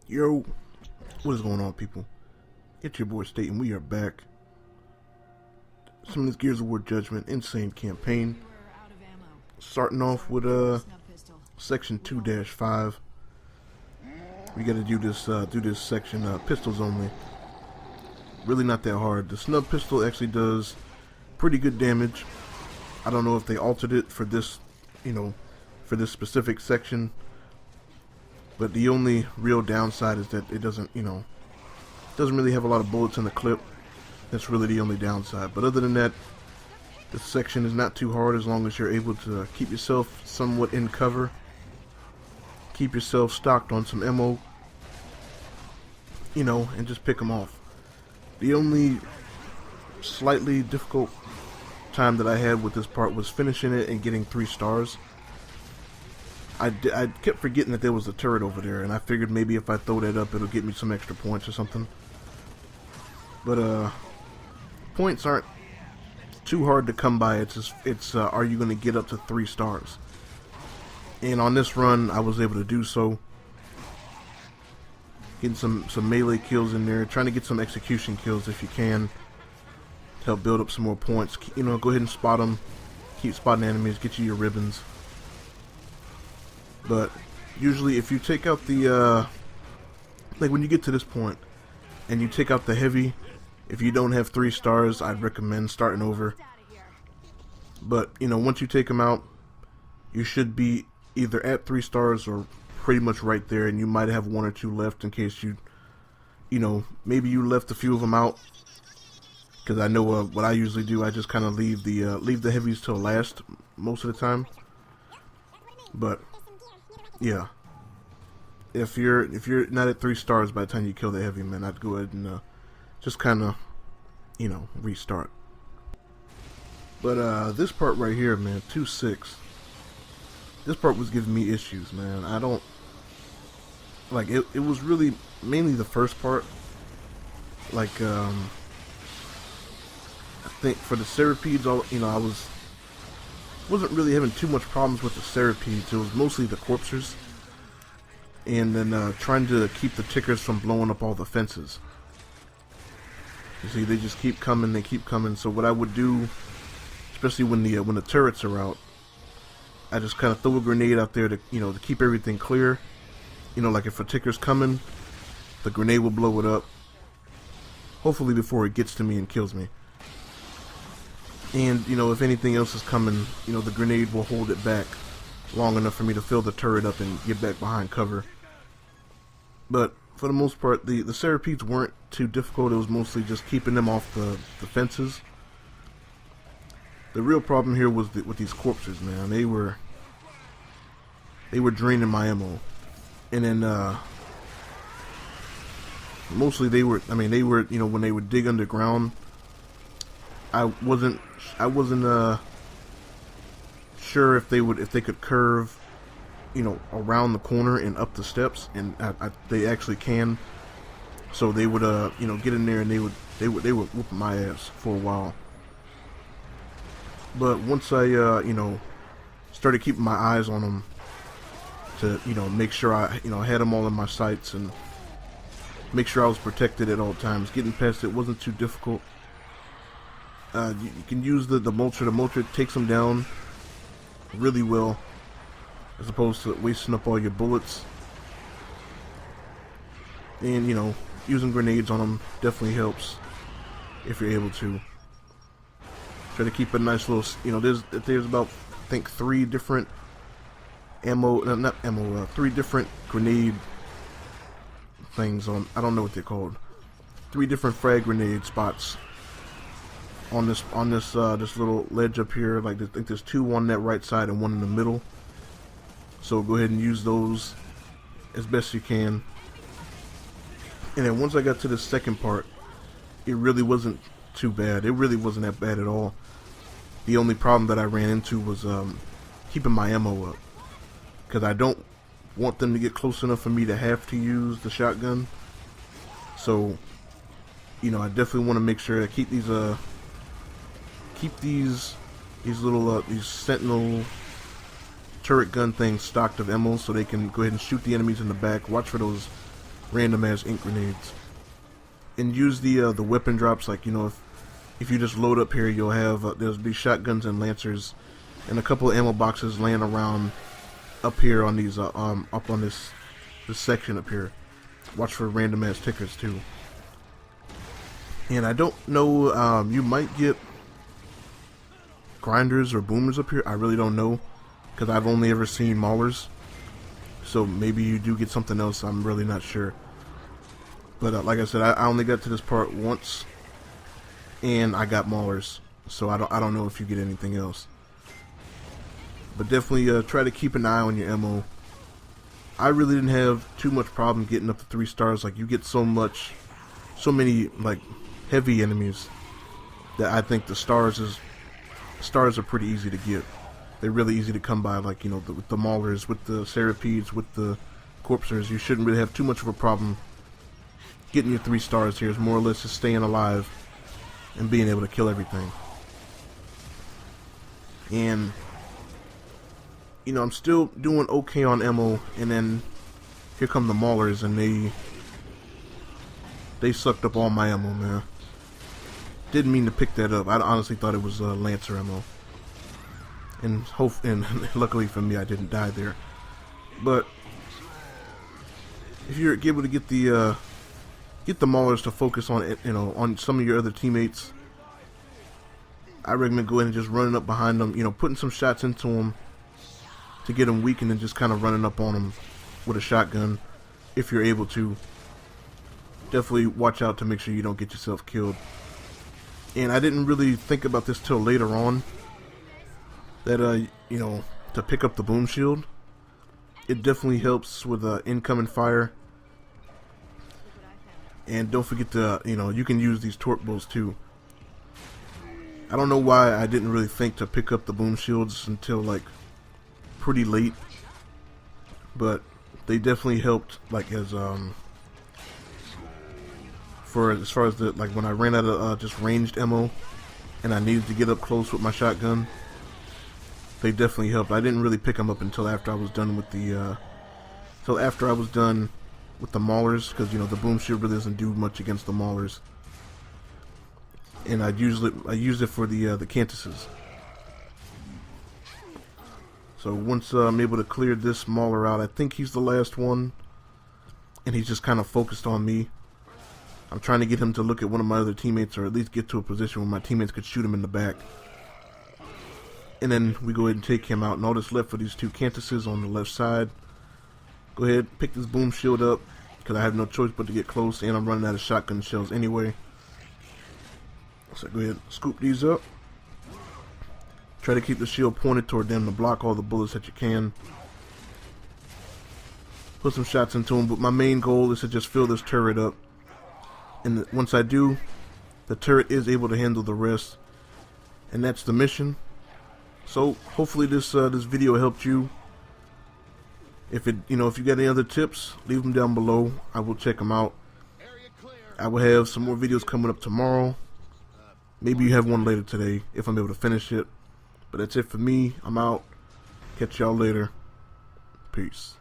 Yo, what is going on, people? It's your boy State, and we are back. Some of this Gears of War Judgment Insane campaign. Starting off with section 2-5. We got to do this section pistols only. Really not that hard. The snub pistol actually does pretty good damage. I don't know if they altered it for this, for this specific section. But the only real downside is that it doesn't really have a lot of bullets in the clip. That's really the only downside. But other than that, this section is not too hard as long as you're able to keep yourself somewhat in cover. Keep yourself stocked on some ammo, and just pick them off. The only slightly difficult time that I had with this part was finishing it and getting 3 stars. I kept forgetting that there was a turret over there, and I figured maybe if I throw that up, it'll get me some extra points or something. But points aren't too hard to come by. It's are you going to get up to 3 stars? And on this run, I was able to do so. Getting some melee kills in there, trying to get some execution kills if you can, to help build up some more points. Go ahead and spot them. Keep spotting enemies, get you your ribbons. But usually if you take out the, like when you get to this point and you take out the heavy, if you don't have 3 stars, I'd recommend starting over. But, once you take them out, you should be either at 3 stars or pretty much right there, and you might have 1 or 2 left in case maybe you left a few of them out. Because I know what I usually do, I just kind of leave the heavies till last most of the time. But yeah, if you're not at 3 stars by the time you kill the heavy man, I'd go ahead and just kind of restart. But this part right here, man, 2-6. This part was giving me issues, man. I don't like it. It was really mainly the first part. Like I think for the centipedes, I wasn't really having too much problems with the centipedes. It was mostly the corpsers, and then trying to keep the tickers from blowing up all the fences. You see, they just keep coming. They keep coming. So what I would do, especially when the turrets are out, I just kind of throw a grenade out there to to keep everything clear. Like if a ticker's coming, the grenade will blow it up. Hopefully before it gets to me and kills me. And if anything else is coming, the grenade will hold it back long enough for me to fill the turret up and get back behind cover. But for the most part, the centipedes weren't too difficult. It was mostly just keeping them off the fences. The real problem here was with these corpses, man. They were draining my ammo, and then mostly they were when they would dig underground, I wasn't sure if they could curve around the corner and up the steps, and they actually can. So they would get in there and they would whoop my ass for a while. But once I started keeping my eyes on them to make sure I had them all in my sights and make sure I was protected at all times, getting past it wasn't too difficult. You can use the mulcher. The mulcher takes them down really well, as opposed to wasting up all your bullets. And using grenades on them definitely helps if you're able to. Try to keep a nice little, there's about, I think, 3 different three different grenade things on, I don't know what they're called. 3 different frag grenade spots on this little ledge up here. Like I think there's 2 on that right side and 1 in the middle. So go ahead and use those as best you can. And then once I got to the second part, it really wasn't too bad. It really wasn't that bad at all. The only problem that I ran into was keeping my ammo up, because I don't want them to get close enough for me to have to use the shotgun. So I definitely want to make sure to keep these little sentinel turret gun things stocked of ammo, so they can go ahead and shoot the enemies in the back. Watch for those random ass ink grenades. And use the weapon drops, like, you know, if you just load up here, you'll have there'll be shotguns and lancers, and a couple of ammo boxes laying around up here on these up on this section up here. Watch for random ass tickers too. And I don't know, you might get grinders or boomers up here. I really don't know, because I've only ever seen maulers. So maybe you do get something else. I'm really not sure. But like I said, I only got to this part once, and I got maulers. So I don't know if you get anything else. But definitely try to keep an eye on your ammo. I really didn't have too much problem getting up to 3 stars. Like, you get so many like heavy enemies that I think the stars are pretty easy to get. They're really easy to come by, like, you know, with the maulers, with the centipedes, with the corpsers. You shouldn't really have too much of a problem getting your 3 stars here. It's more or less just staying alive and being able to kill everything. And, you know, I'm still doing okay on ammo, and then here come the maulers, and they sucked up all my ammo, man. Didn't mean to pick that up. I honestly thought it was Lancer ammo. And luckily for me, I didn't die there. But if you're able to get the maulers to focus on it, you know, on some of your other teammates, I recommend going and just running up behind them, you know, putting some shots into them to get them weak, and then just kind of running up on them with a shotgun if you're able to. Definitely watch out to make sure you don't get yourself killed. And I didn't really think about this till later on, that you know, to pick up the boom shield, it definitely helps with incoming fire. And don't forget to, you know, you can use these torque bolts too. I don't know why I didn't really think to pick up the boom shields until like pretty late, but they definitely helped, like, as far as the, like, when I ran out of just ranged ammo and I needed to get up close with my shotgun, they definitely helped. I didn't really pick them up until after I was done with the maulers, because, you know, the boom shield really doesn't do much against the maulers. And I use it for the Cantuses. So once I'm able to clear this mauler out, I think he's the last one, and he's just kind of focused on me. I'm trying to get him to look at one of my other teammates, or at least get to a position where my teammates could shoot him in the back. And then we go ahead and take him out. And all that's left for these 2 Cantuses on the left side. Go ahead, pick this boom shield up, because I have no choice but to get close, and I'm running out of shotgun shells anyway. So go ahead, scoop these up. Try to keep the shield pointed toward them to block all the bullets that you can. Put some shots into them, but my main goal is to just fill this turret up. And once I do, the turret is able to handle the rest, and that's the mission. So hopefully this video helped you. If you got any other tips, leave them down below. I will check them out. I will have some more videos coming up tomorrow. Maybe you have one later today if I'm able to finish it. But that's it for me. I'm out. Catch y'all later. Peace.